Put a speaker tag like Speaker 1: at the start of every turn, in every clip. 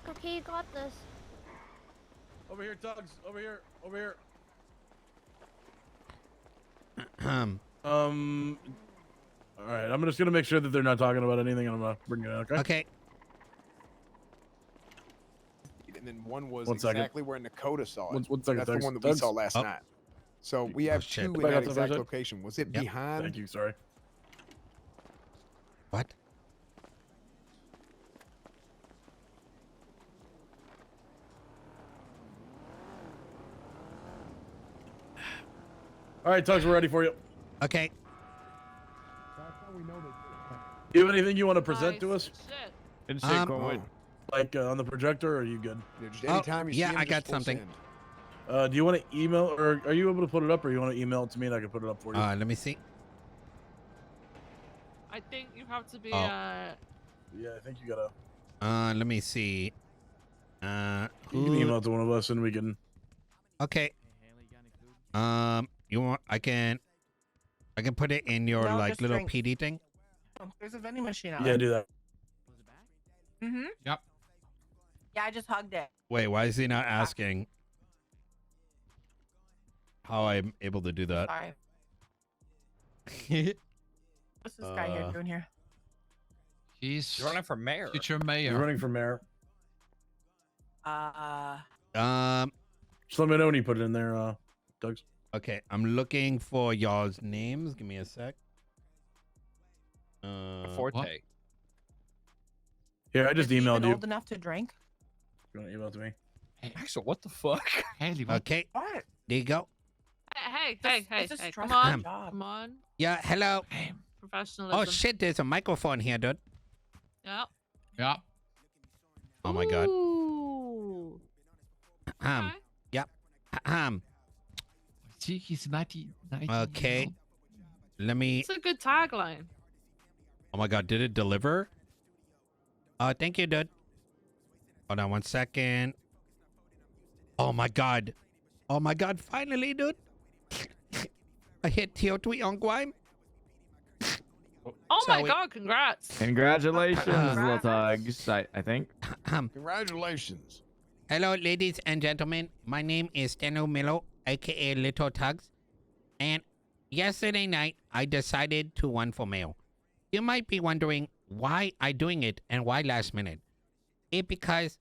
Speaker 1: back. Okay, you got this.
Speaker 2: Over here, Tuggz. Over here. Over here. All right. I'm just gonna make sure that they're not talking about anything, and I'm gonna bring it in. Okay.
Speaker 3: Okay.
Speaker 4: And then one was
Speaker 2: One second.
Speaker 4: exactly where Nakota saw it.
Speaker 2: One second.
Speaker 4: That's the
Speaker 2: Tuggz.
Speaker 4: one that we
Speaker 2: Tuggz.
Speaker 4: saw last night. So we have
Speaker 3: shit.
Speaker 4: two in
Speaker 2: Back
Speaker 4: that
Speaker 2: up to the
Speaker 4: exact
Speaker 2: first
Speaker 4: location. Was it
Speaker 3: Yep.
Speaker 4: behind?
Speaker 2: Thank you. Sorry.
Speaker 3: What?
Speaker 2: All right, Tuggz, we're ready for you.
Speaker 3: Okay.
Speaker 2: Do you have anything you want to present to us?
Speaker 5: Shit.
Speaker 2: Like on the projector, or are you good?
Speaker 4: Yeah, just anytime you see
Speaker 3: yeah,
Speaker 4: him,
Speaker 3: I
Speaker 4: just
Speaker 3: got
Speaker 4: full
Speaker 3: something.
Speaker 4: send.
Speaker 2: Do you want to email, or are you able to put it up, or you want to email it to me and I can put it up for you?
Speaker 3: Let me see.
Speaker 5: I think you have to be.
Speaker 2: Yeah, I think you gotta.
Speaker 3: Let me see.
Speaker 2: You can email it to one of us, and we can.
Speaker 3: Okay. You want? I can put it in your
Speaker 6: No,
Speaker 3: like
Speaker 6: just
Speaker 3: little
Speaker 6: drink.
Speaker 3: PD thing.
Speaker 6: Oh, there's a vending machine out.
Speaker 2: Yeah, do that.
Speaker 6: Mm-hmm.
Speaker 7: Yep.
Speaker 6: Yeah, I just hugged it.
Speaker 3: Wait, why is he not asking how I'm able to do that?
Speaker 6: Sorry. What's this guy here doing here?
Speaker 7: He's
Speaker 8: running for mayor.
Speaker 7: future
Speaker 2: You're
Speaker 7: mayor.
Speaker 2: running for mayor.
Speaker 3: Um.
Speaker 2: Just let me know when you put it in there, Tuggz.
Speaker 3: Okay, I'm looking for y'all's names. Give me a sec.
Speaker 8: Forte.
Speaker 7: what?
Speaker 2: Here, I just
Speaker 6: Is he even
Speaker 2: emailed you.
Speaker 6: old enough to drink?
Speaker 2: You want to email it to me?
Speaker 8: Axel, what the fuck?
Speaker 7: Haley, what?
Speaker 3: Okay,
Speaker 6: What?
Speaker 3: there you go.
Speaker 5: Hey,
Speaker 6: It's a
Speaker 5: come
Speaker 6: stressful
Speaker 5: on,
Speaker 6: job.
Speaker 5: come on.
Speaker 3: Yeah, hello.
Speaker 5: Professionalism.
Speaker 3: Oh shit, there's a microphone here, dude.
Speaker 5: Yep.
Speaker 7: Yeah.
Speaker 3: Oh my god.
Speaker 5: Ooh. Okay.
Speaker 3: Yep.
Speaker 7: See, he's 90.
Speaker 3: Okay. Let me.
Speaker 5: It's a good tagline.
Speaker 3: Oh my god, did it deliver? Thank you, dude. Hold on 1 second. Oh my god. Oh my god, finally, dude. I hit TO3 on Guime.
Speaker 5: Oh my
Speaker 3: Sorry.
Speaker 5: god, congrats.
Speaker 9: Congratulations, little
Speaker 6: Congrats.
Speaker 9: Tuggz. I think.
Speaker 4: Congratulations.
Speaker 3: Hello, ladies and gentlemen. My name is Steno Milo, aka Little Tuggz. And yesterday night, I decided to run for mayor. You might be wondering why I doing it and why last minute. It because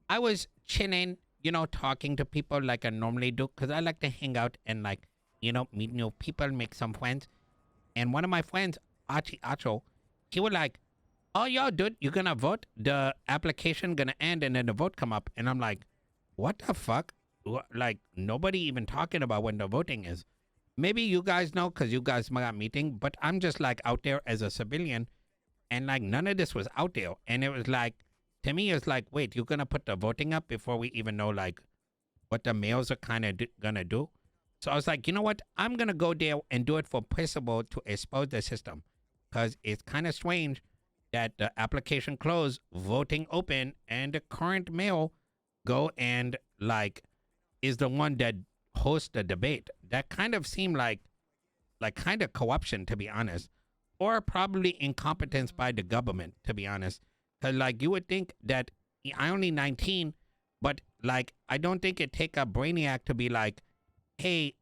Speaker 3: I was chilling, you know, talking to people like I normally do, because I like to hang out and like, you know, meet new people, make some friends. And one of my friends, Achi Acho, he was like, oh, yo, dude, you gonna vote? The application gonna end and then the vote come up. And I'm like, what the fuck? Like, nobody even talking about when the voting is. Maybe you guys know because you guys got meeting, but I'm just like out there as a civilian. And like, none of this was out there. And it was like, to me, it's like, wait, you're gonna put the voting up before we even know like what the males are kind of gonna do? So I was like, you know what? I'm gonna go there and do it for principle to expose the system. Because it's kind of strange that the application closed, voting open, and the current male go and like is the one that hosts the debate. That kind of seemed like kind of corruption, to be honest, or probably incompetence by the government, to be honest. Because like you would think that I only 19, but like I don't think it take a brainiac to be like, hey,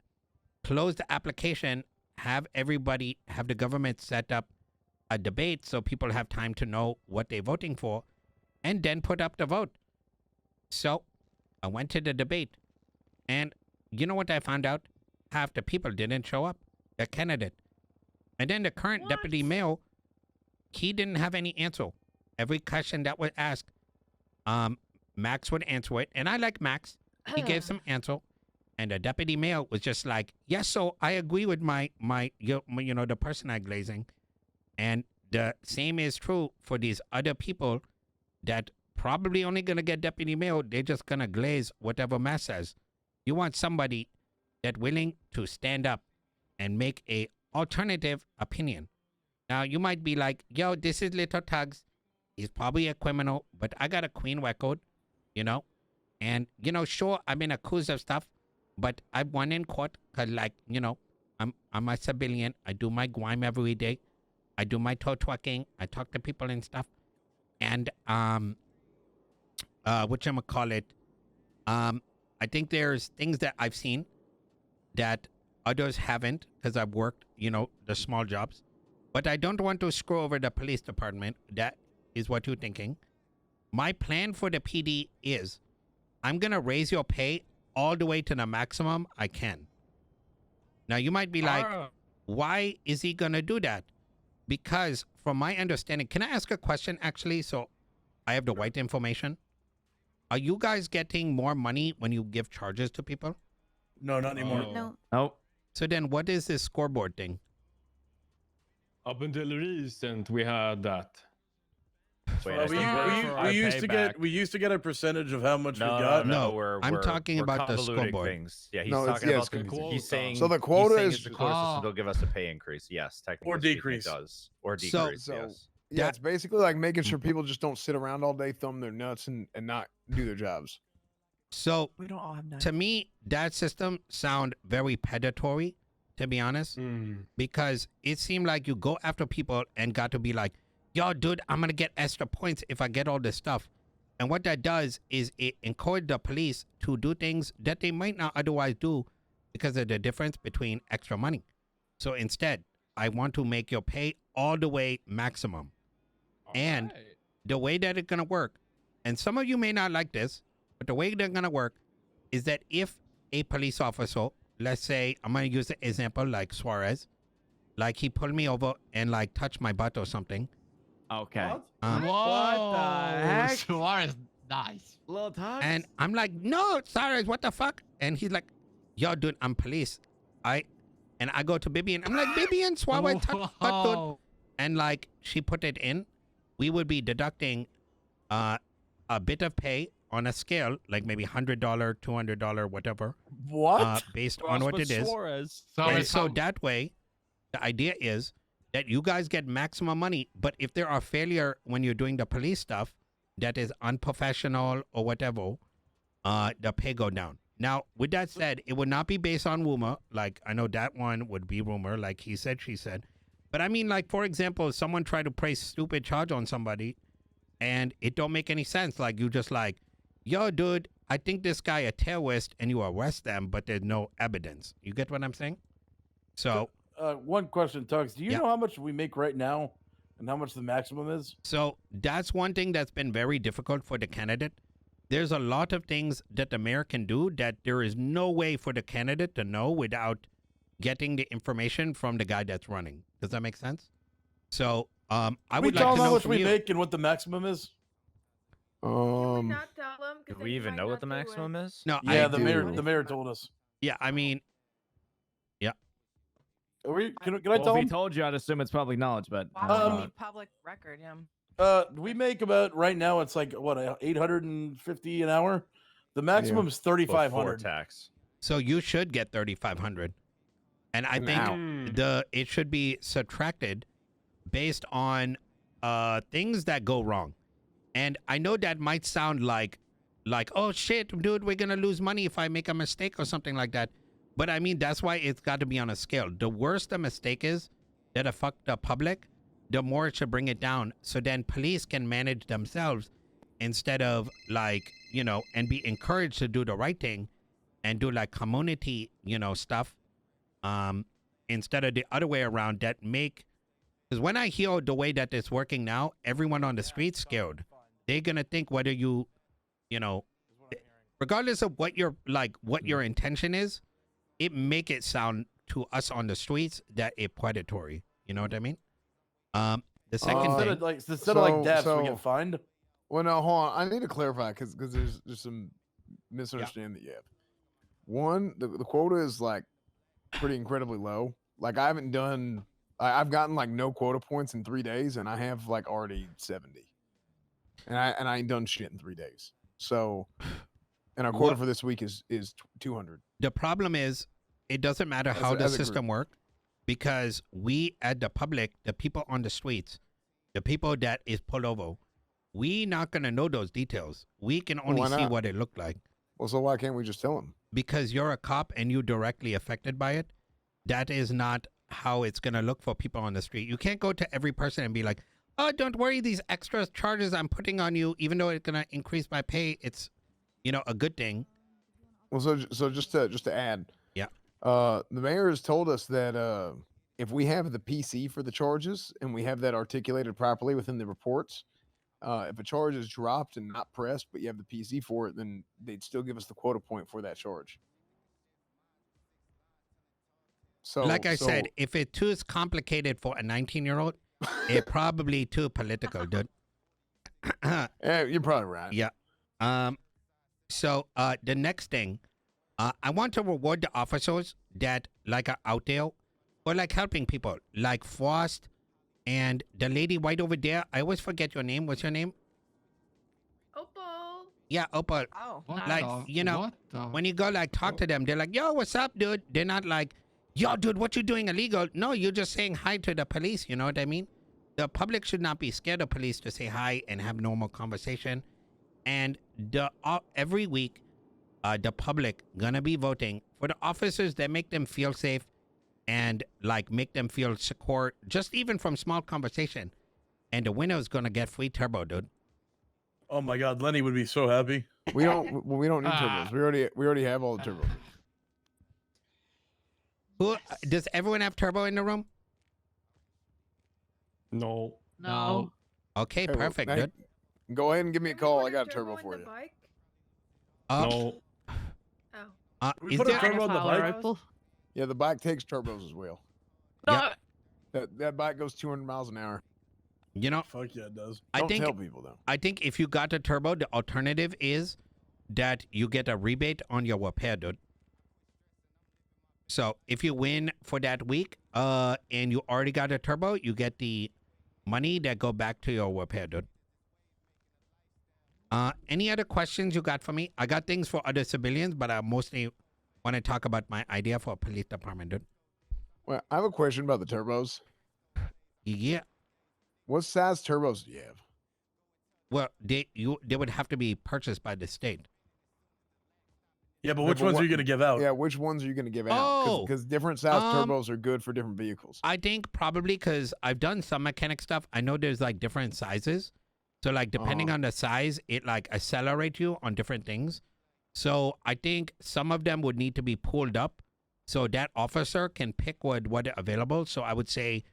Speaker 3: close the application, have the government set up a debate so people have time to know what they're voting for, and then put up the vote. So I went to the debate, and you know what I found out? Half the people didn't show up, the candidate. And then the current deputy mayor, he didn't have any answer. Every question that was asked, Max would answer it, and I like Max. He gave some answer, and the deputy mayor was just like, yes, so I agree with my you know, the person I glazing. And the same is true for these other people that probably only going to get deputy mayor. They're just going to glaze whatever Max says. You want somebody that willing to stand up and make a alternative opinion. Now, you might be like, yo, this is Little Tuggz. He's probably a criminal, but I got a clean record, you know? And, you know, sure, I've been accused of stuff, but I won in court because, like, you know, I'm a civilian. I do my grime every day. I do my toe twerking. I talk to people and stuff. And whatchamacallit, I think there's things that I've seen that others haven't because I've worked, the small jobs. But I don't want to screw over the police department. That is what you're thinking. My plan for the PD is I'm going to raise your pay all the way to the maximum I can. Now, you might be like, why is he going to do that? Because from my understanding, can I ask a question actually? So I have the right information. Are you guys getting more money when you give charges to people?
Speaker 2: No, not anymore.
Speaker 6: No.
Speaker 1: Nope.
Speaker 3: So then what is this scoreboard thing?
Speaker 8: Up until recent, we had that.
Speaker 1: Wait,
Speaker 2: Uh,
Speaker 1: I
Speaker 2: we,
Speaker 1: think we're-
Speaker 2: we
Speaker 1: our
Speaker 2: used to
Speaker 1: payback-
Speaker 2: get a percentage of how much
Speaker 1: No,
Speaker 2: we got.
Speaker 3: No,
Speaker 1: we're
Speaker 3: I'm talking
Speaker 1: we're
Speaker 3: about the
Speaker 1: convoluting
Speaker 3: scoreboard.
Speaker 1: things. Yeah, he's
Speaker 4: No, it's-
Speaker 1: talking
Speaker 4: yeah,
Speaker 1: about
Speaker 4: it's
Speaker 1: the
Speaker 4: confusing.
Speaker 1: He's saying
Speaker 4: So the
Speaker 1: he's
Speaker 4: quota
Speaker 1: saying
Speaker 4: is-
Speaker 1: the quota system
Speaker 7: Oh.
Speaker 1: will give us a pay increase. Yes, technically
Speaker 2: Or
Speaker 1: speaking,
Speaker 2: decrease.
Speaker 1: It does. Or
Speaker 3: So-
Speaker 1: decrease.
Speaker 4: So-
Speaker 1: Yes.
Speaker 4: Yeah, it's basically like making sure people just don't sit around all day, thumb their nuts, and not do their jobs.
Speaker 3: So
Speaker 6: We don't all have none.
Speaker 3: to me, that system sound very predatory, to be honest, because it seemed like you go after people and got to be like, yo, dude, I'm going to get extra points if I get all this stuff. And what that does is it encourages the police to do things that they might not otherwise do because of the difference between extra money. So instead, I want to make your pay all the way maximum. And the way that it's going to work, and some of you may not like this, but the way they're going to work is that if a police officer, let's say, I'm going to use the example like Suarez, like he pulled me over and like touched my butt or something.
Speaker 1: Okay.
Speaker 7: Whoa.
Speaker 1: heck?
Speaker 7: Suarez, nice.
Speaker 1: Little Tuggz.
Speaker 3: And I'm like, no, Suarez, what the fuck? And he's like, yo, dude, I'm police. And I go to Bibi and I'm like, Bibi and Suarez touched butt, dude.
Speaker 7: Whoa.
Speaker 3: And like she put it in, we would be deducting a bit of pay on a scale, like maybe $100, $200, whatever,
Speaker 2: What?
Speaker 3: based on what it is.
Speaker 8: Suarez.
Speaker 3: And
Speaker 7: Suarez,
Speaker 3: so that way, the idea is that you guys get maximum money. But if there are failure when you're doing the police stuff that is unprofessional or whatever, the pay go down. Now, with that said, it would not be based on rumor. Like, I know that one would be rumor, like he said, she said. But I mean, like, for example, someone tried to place stupid charge on somebody and it don't make any sense. Like, you just like, yo, dude, I think this guy a terrorist, and you arrest them, but there's no evidence. You get what I'm saying? So,
Speaker 2: One question, Tuggz. Do you
Speaker 3: Yeah.
Speaker 2: know how much we make right now and how much the maximum is?
Speaker 3: so that's one thing that's been very difficult for the candidate. There's a lot of things that the mayor can do that there is no way for the candidate to know without getting the information from the guy that's running. Does that make sense? So, I
Speaker 2: we
Speaker 3: would
Speaker 2: tell
Speaker 3: like to
Speaker 2: them how
Speaker 3: know
Speaker 2: much
Speaker 3: from
Speaker 2: we
Speaker 3: you.
Speaker 2: make and what the maximum is.
Speaker 1: Do we even know what the maximum is?
Speaker 3: No,
Speaker 2: Yeah,
Speaker 3: I
Speaker 2: the
Speaker 3: do.
Speaker 2: mayor told us.
Speaker 3: Yeah, I mean,
Speaker 2: Can I tell
Speaker 9: if he
Speaker 2: him?
Speaker 9: told you, I'd assume it's public knowledge, but
Speaker 6: Why would
Speaker 2: Um,
Speaker 6: it be public record? Yeah.
Speaker 2: We make about right now. It's like what 850 an hour. The maximum is
Speaker 1: Before
Speaker 2: 3,500.
Speaker 1: tax.
Speaker 3: so you should get 3,500, and I
Speaker 4: An
Speaker 3: think
Speaker 4: hour.
Speaker 3: it should be subtracted based on things that go wrong. And I know that might sound like oh shit, dude, we're gonna lose money if I make a mistake or something like that. But I mean, that's why it's got to be on a scale. The worse the mistake is that affect the public, the more it should bring it down. So then police can manage themselves instead of like, and be encouraged to do the right thing and do like community, stuff. Instead of the other way around that because when I hear the way that it's working now, everyone on the street's scared. They're going to think whether regardless of what your intention is, it make it sound to us on the streets that it's predatory. You know what I mean? The second
Speaker 2: Instead
Speaker 3: thing,
Speaker 2: of like deaths, we
Speaker 4: so-
Speaker 2: get fined.
Speaker 4: Well, no, hold on. I need to clarify because there's some misunderstanding that you have. One, the quota is like pretty incredibly low. Like I've gotten like no quota points in 3 days, and I have like already 70, and I ain't done shit in 3 days. So, and our quota
Speaker 3: What-
Speaker 4: for this week is 200.
Speaker 3: the problem is it doesn't matter
Speaker 4: As
Speaker 3: how
Speaker 4: a-
Speaker 3: the
Speaker 4: as a group.
Speaker 3: system works because we, at the public, the people on the streets, the people that is pulled over, we not going to know those details. We can only
Speaker 4: why
Speaker 3: see
Speaker 4: not?
Speaker 3: what it looked like.
Speaker 4: Well, so why can't we just tell them?
Speaker 3: Because you're a cop and you're directly affected by it. That is not how it's going to look for people on the street. You can't go to every person and be like, oh, don't worry, these extra charges I'm putting on you, even though it's gonna increase my pay, it's, you know, a good thing.
Speaker 4: Well, so just to add,
Speaker 3: Yeah.
Speaker 4: The mayor has told us that if we have the PC for the charges and we have that articulated properly within the reports, if a charge is dropped and not pressed, but you have the PC for it, then they'd still give us the quota point for that charge. So,
Speaker 3: Like I said, if it's too complicated for a 19-year-old, it's probably too political, dude.
Speaker 4: yeah, you're probably right.
Speaker 3: Yeah. So the next thing, I want to reward the officers that like are out there or like helping people, like Frost and the lady right over there. I always forget your name. What's your name?
Speaker 5: Opal.
Speaker 3: Yeah, Opal.
Speaker 6: Oh.
Speaker 7: What
Speaker 3: Like,
Speaker 7: the-
Speaker 3: you know,
Speaker 7: what the-
Speaker 3: When you go like talk to them, they're like, "Yo, what's up, dude?" They're not like, "Yo, dude, what you doing illegal?" No, you're just saying hi to the police. You know what I mean? The public should not be scared of police to say hi and have normal conversation. And every week, the public gonna be voting for the officers that make them feel safe and like make them feel secure, just even from small conversation. And the winner is gonna get free turbo, dude.
Speaker 2: Oh my God, Lenny would be so happy.
Speaker 4: We don't need turbos. We already have all the turbos.
Speaker 3: Who does everyone have turbo in the room?
Speaker 8: No.
Speaker 5: No.
Speaker 3: Okay,
Speaker 4: Hey, well,
Speaker 3: perfect,
Speaker 4: hey,
Speaker 3: dude.
Speaker 4: Go ahead and give me a call. I got a turbo for you.
Speaker 8: No.
Speaker 5: Oh.
Speaker 2: We
Speaker 3: Is
Speaker 2: put a
Speaker 3: there
Speaker 2: turbo on the bike.
Speaker 5: Opal.
Speaker 4: Yeah, the bike takes turbos as well.
Speaker 3: Yeah.
Speaker 4: That bike goes 200 miles an hour.
Speaker 3: You know,
Speaker 2: Fuck yeah, it does.
Speaker 3: I
Speaker 4: Don't
Speaker 3: think
Speaker 4: tell people though.
Speaker 3: I think if you got a turbo, the alternative is that you get a rebate on your repair, dude. So if you win for that week, and you already got a turbo, you get the money that go back to your repair, dude. Any other questions you got for me? I got things for other civilians, but I mostly want to talk about my idea for a police department, dude.
Speaker 4: Well, I have a question about the turbos.
Speaker 3: Yeah.
Speaker 4: What size turbos do you have?
Speaker 3: Well, they would have to be purchased by the state.
Speaker 2: Yeah, but
Speaker 4: Yeah,
Speaker 2: which
Speaker 4: but
Speaker 2: ones
Speaker 4: what-
Speaker 2: are you gonna give out?
Speaker 4: Yeah, which ones are you going to give out?
Speaker 3: Oh,
Speaker 4: Because different size
Speaker 3: um,
Speaker 4: turbos are good for different vehicles.
Speaker 3: I think probably because I've done some mechanic stuff. I know there's like different sizes. So like depending on the size, it like accelerates you on different things. So I think some of them would need to be pulled up so that officer can pick what are available. So I would say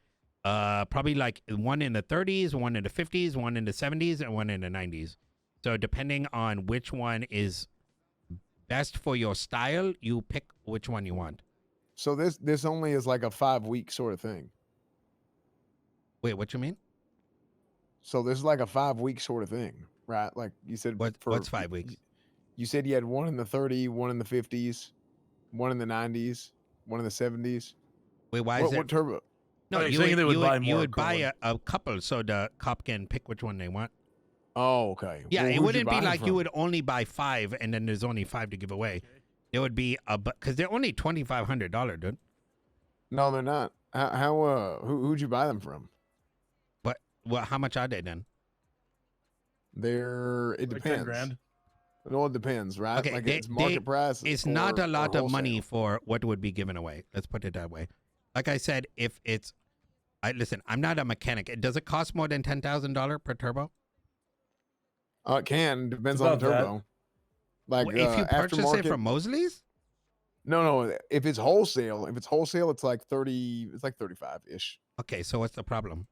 Speaker 3: probably like one in the 30s, one in the 50s, one in the 70s, and one in the 90s. So depending on which one is best for your style, you pick which one you want.
Speaker 4: So this only is like a 5-week sort of thing.
Speaker 3: Wait, what you mean?
Speaker 4: So this is like a 5-week sort of thing, right? Like you said.
Speaker 3: What's 5 weeks?
Speaker 4: You said you had one in the 30, one in the 50s, one in the 90s, one in the 70s.
Speaker 3: Wait, why is it?
Speaker 4: What turbo?
Speaker 3: No,
Speaker 2: Oh, you're
Speaker 3: you
Speaker 2: saying
Speaker 3: would,
Speaker 2: they would
Speaker 3: you
Speaker 2: buy
Speaker 3: would, you
Speaker 2: more
Speaker 3: would buy
Speaker 2: equivalent.
Speaker 3: a couple so the cop can pick which one they want.
Speaker 4: Oh, okay.
Speaker 3: Yeah,
Speaker 4: Well,
Speaker 3: it
Speaker 4: who'd you
Speaker 3: wouldn't
Speaker 4: buy
Speaker 3: be
Speaker 4: 'em
Speaker 3: like you
Speaker 4: from?
Speaker 3: would only buy 5 and then there's only 5 to give away. There would be a because they're only $2,500, dude.
Speaker 4: No, they're not. Who'd you buy them from?
Speaker 3: But well, how much are they then?
Speaker 4: It
Speaker 2: Like
Speaker 4: depends.
Speaker 2: 10 grand.
Speaker 4: It all depends, right?
Speaker 3: Okay,
Speaker 4: like
Speaker 3: they-
Speaker 4: it's market price.
Speaker 3: It's not
Speaker 4: or-
Speaker 3: a lot
Speaker 4: or
Speaker 3: of money
Speaker 4: wholesale.
Speaker 3: for what would be given away. Let's put it that way. Like I said, if it's, listen, I'm not a mechanic. Does it cost more than $10,000 per turbo?
Speaker 4: It can depends
Speaker 2: It's
Speaker 4: on the
Speaker 2: about that.
Speaker 4: turbo. Like
Speaker 3: If you purchase it
Speaker 4: aftermarket-
Speaker 3: from Mosley's?
Speaker 4: No. If it's wholesale, it's like 30. It's like 35 ish.
Speaker 3: Okay, so what's the problem?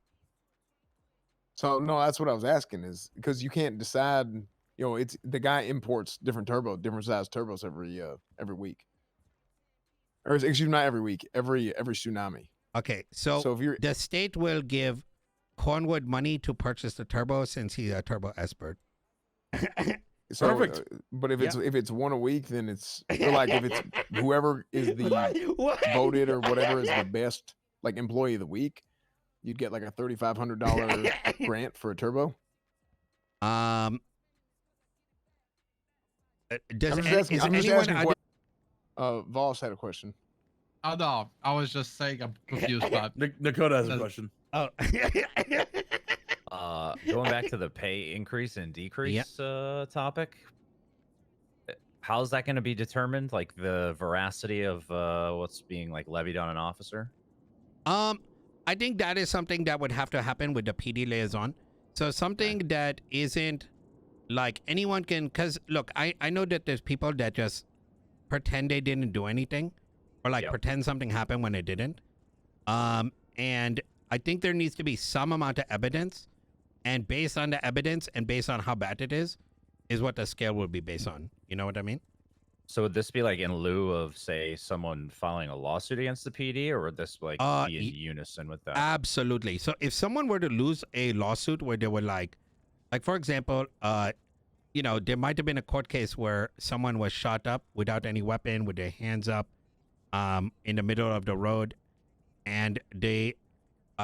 Speaker 4: So no, that's what I was asking is because you can't decide. You know, it's the guy imports different size turbos every week. Or excuse me, not every week, every tsunami.
Speaker 3: Okay, so
Speaker 4: So if you're
Speaker 3: the state will give Cornwood money to purchase the turbo since he's a turbo expert.
Speaker 2: Perfect.
Speaker 4: But if it's one a week, then it's or like if it's whoever is the voted or whatever is the best like employee of the week, you'd get like a $3,500 grant for a turbo.
Speaker 3: Does
Speaker 4: I'm just
Speaker 3: any-
Speaker 4: asking,
Speaker 3: is
Speaker 4: I'm just
Speaker 3: anyone
Speaker 4: asking
Speaker 3: under-
Speaker 4: Voss had a question.
Speaker 7: Oh no, I was just saying I'm confused about.
Speaker 2: Dakota has a
Speaker 7: Does-
Speaker 2: question.
Speaker 3: Oh.
Speaker 1: Going back to the pay increase and decrease topic, how's that going to be determined? Like the veracity of what's being like levied on an officer?
Speaker 3: I I think that is something that would have to happen with the PD liaison. So something that isn't like anyone can, because look, I know that there's people that just pretend they didn't do anything, or like pretend something happened when it didn't. And I think there needs to be some amount of evidence, and based on the evidence and based on how bad it is what the scale will be based on. You know what I mean?
Speaker 1: So would this be like in lieu of, say, someone filing a lawsuit against the PD, or would this like be in unison with that?
Speaker 3: Absolutely. So if someone were to lose a lawsuit where they were like for example, you know, there might have been a court case where someone was shot up without any weapon, with their hands up, in the middle of the road, and they,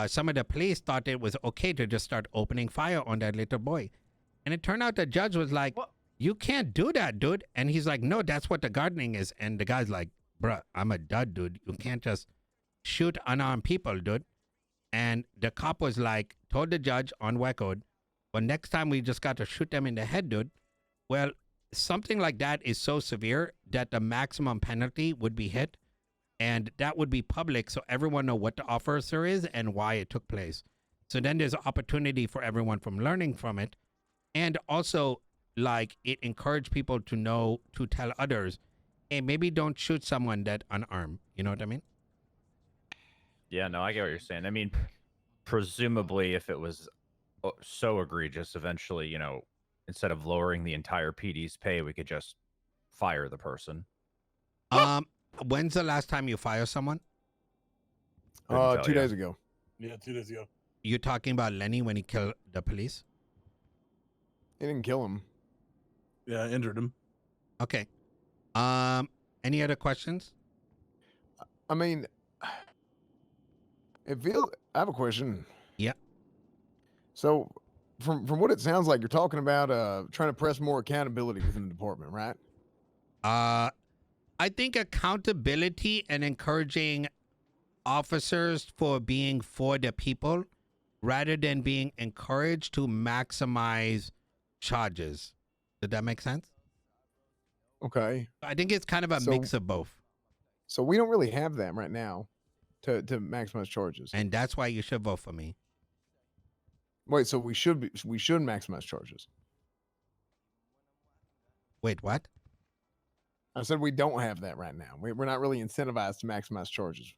Speaker 3: some of the police thought it was okay to just start opening fire on that little boy, and it turned out the judge was like,
Speaker 2: What?
Speaker 3: "You can't do that, dude," and he's like, "No, that's what the gardening is," and the guy's like, "Bruh, I'm a dud, dude. You can't just shoot unarmed people, dude." And the cop was like, told the judge on record, "Well, next time we just got to shoot them in the head, dude." Well, something like that is so severe that the maximum penalty would be hit, and that would be public, so everyone know what the officer is and why it took place. So then there's an opportunity for everyone from learning from it, and also like it encouraged people to know, to tell others, hey, maybe don't shoot someone that unarmed. You know what I mean?
Speaker 1: Yeah, no, I get what you're saying. I mean, presumably, if it was so egregious, eventually, you know, instead of lowering the entire PD's pay, we could just fire the person.
Speaker 3: When's the last time you fire someone?
Speaker 4: 2 days ago.
Speaker 2: Yeah, 2 days ago.
Speaker 3: You're talking about Lenny when he killed the police?
Speaker 4: He didn't kill him.
Speaker 2: Yeah, I injured him.
Speaker 3: Okay. Any other questions?
Speaker 4: I mean, it feels. I have a question.
Speaker 3: Yeah.
Speaker 4: So, from what it sounds like, you're talking about trying to press more accountability within the department, right?
Speaker 3: I think accountability and encouraging officers for being for the people rather than being encouraged to maximize charges. Did that make sense?
Speaker 4: Okay.
Speaker 3: I think it's kind of a mix of both.
Speaker 4: So we don't really have that right now to maximize charges.
Speaker 3: And that's why you should vote for me.
Speaker 4: Wait, so we should maximize charges.
Speaker 3: Wait, what?
Speaker 4: I said we don't have that right now. We're not really incentivized to maximize charges.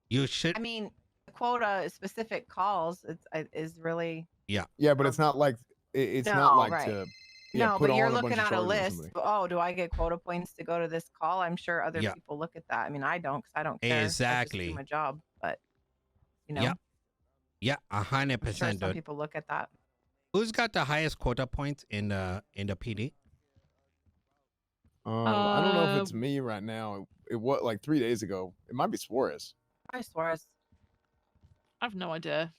Speaker 3: You should.
Speaker 6: I mean, quota specific calls is really.
Speaker 3: Yeah.
Speaker 4: Yeah, but it's not like it's
Speaker 6: No,
Speaker 4: not like
Speaker 6: right.
Speaker 4: to.
Speaker 6: No,
Speaker 4: put
Speaker 6: but you're
Speaker 4: on a bunch
Speaker 6: looking
Speaker 4: of
Speaker 6: at a
Speaker 4: charges on
Speaker 6: list.
Speaker 4: somebody.
Speaker 6: Oh, do I get quota points to go to this call? I'm sure other
Speaker 3: Yeah.
Speaker 6: people look at that. I mean, I don't, because I don't care. I just
Speaker 3: Exactly.
Speaker 6: do my job, but you know,
Speaker 3: Yeah. Yeah, 100%.
Speaker 6: I'm sure some
Speaker 3: dude.
Speaker 6: people look at that.
Speaker 3: Who's got the highest quota points in the PD?
Speaker 4: I don't know if it's me right now. It was like 3 days ago. It might be Suarez.
Speaker 6: I swear,
Speaker 5: I have no idea.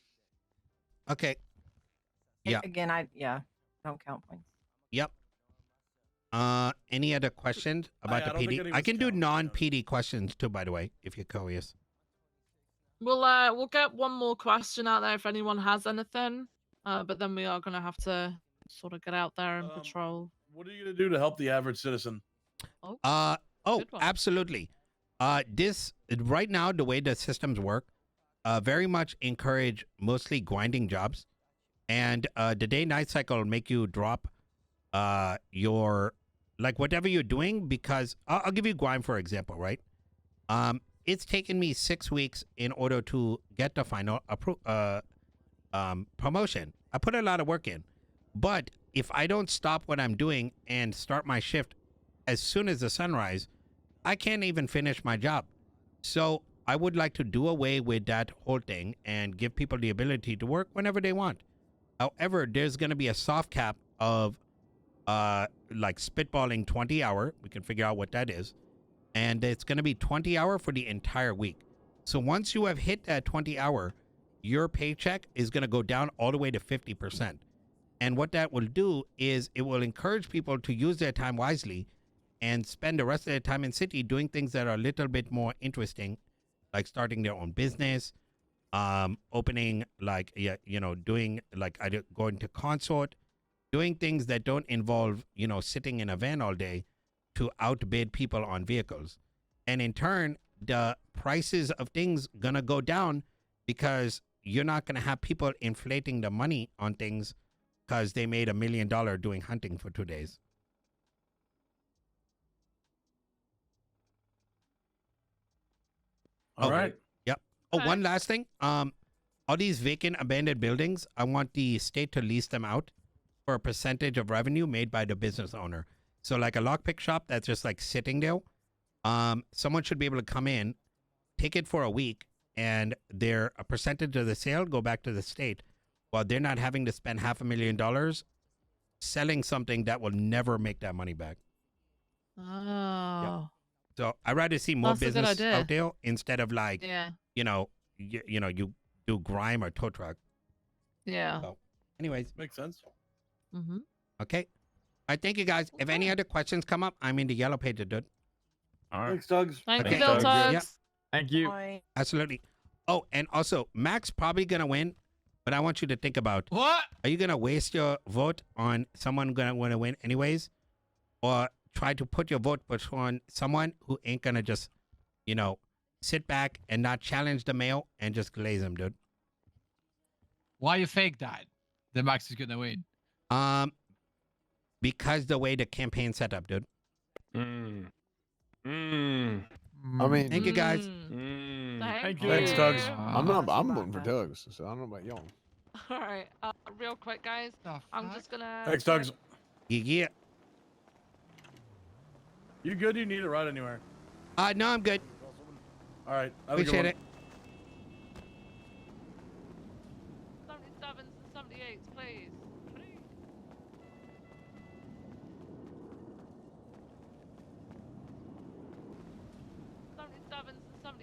Speaker 3: Okay. Yeah.
Speaker 6: Again, don't count points.
Speaker 3: Yep. Any other questions about
Speaker 2: I
Speaker 3: the
Speaker 2: don't think
Speaker 3: PD?
Speaker 2: any
Speaker 3: I
Speaker 2: was
Speaker 3: can do
Speaker 2: counted,
Speaker 3: non-PD questions too, by the way, if you're curious.
Speaker 5: We'll get one more question out there if anyone has anything. But then we are gonna have to sort of get out there and patrol.
Speaker 2: What are you gonna do to help the average citizen?
Speaker 5: Good one.
Speaker 3: Absolutely. This right now, the way the systems work, very much encourage mostly grinding jobs, and the day-night cycle will make you drop your like whatever you're doing, because I'll give you grind for example, right? It's taken me 6 weeks in order to get the final promotion. I put a lot of work in, but if I don't stop what I'm doing and start my shift as soon as the sunrise, I can't even finish my job. So I would like to do away with that whole thing and give people the ability to work whenever they want. However, there's going to be a soft cap of like spitballing 20 hour. We can figure out what that is. And it's going to be 20 hour for the entire week. So once you have hit that 20 hour, your paycheck is going to go down all the way to 50%. And what that will do is it will encourage people to use their time wisely and spend the rest of their time in city doing things that are a little bit more interesting, like starting their own business, opening, like, doing like either going to consort, doing things that don't involve, sitting in a van all day to outbid people on vehicles. And in turn, the prices of things gonna go down because you're not gonna have people inflating the money on things because they made $1 million doing hunting for 2 days.
Speaker 2: All right.
Speaker 3: Yep. Oh,
Speaker 5: Okay.
Speaker 3: one last thing. All these vacant abandoned buildings, I want the state to lease them out for a percentage of revenue made by the business owner. So like a lockpick shop that's just like sitting there, someone should be able to come in, take it for a week, and a percentage of the sale go back to the state, while they're not having to spend $500,000 selling something that will never make that money back.
Speaker 5: Oh.
Speaker 3: So I'd rather see more
Speaker 5: That's a good
Speaker 3: business
Speaker 5: idea.
Speaker 3: out there instead of like,
Speaker 5: Yeah.
Speaker 3: you do grime or tow truck.
Speaker 5: Yeah.
Speaker 3: So, anyways,
Speaker 2: Makes sense.
Speaker 5: Mm-hmm.
Speaker 3: okay. I thank you guys. If any other questions come up, I'm in the yellow page, dude.
Speaker 1: All right.
Speaker 2: Thanks, Tuggz.
Speaker 5: Thank
Speaker 3: Okay.
Speaker 5: you, Bill
Speaker 1: Tuggz.
Speaker 5: Tuggz.
Speaker 3: Yeah.
Speaker 9: Thank you.
Speaker 6: Point.
Speaker 3: Absolutely. Oh, and also, Mac's probably gonna win, but I want you to think about:
Speaker 7: What?
Speaker 3: are you gonna waste your vote on someone gonna want to win anyways, or try to put your vote on someone who ain't gonna just, sit back and not challenge the mail and just glaze him, dude?
Speaker 7: Why you fake that? The Max is gonna win.
Speaker 3: Because the way the campaign set up, dude.
Speaker 8: Mm.
Speaker 4: I mean,
Speaker 3: Thank you, guys.
Speaker 5: Thank you.
Speaker 2: Thanks, Tuggz.
Speaker 4: I'm voting for Tuggz, so I don't know about y'all.
Speaker 5: All right. Real quick, guys. I'm just gonna.
Speaker 2: Thanks, Tuggz.
Speaker 3: Yeah.
Speaker 2: You good? You need a ride anywhere?
Speaker 3: No, I'm good.
Speaker 2: All right. Have a good
Speaker 3: Appreciate
Speaker 2: one.
Speaker 3: it.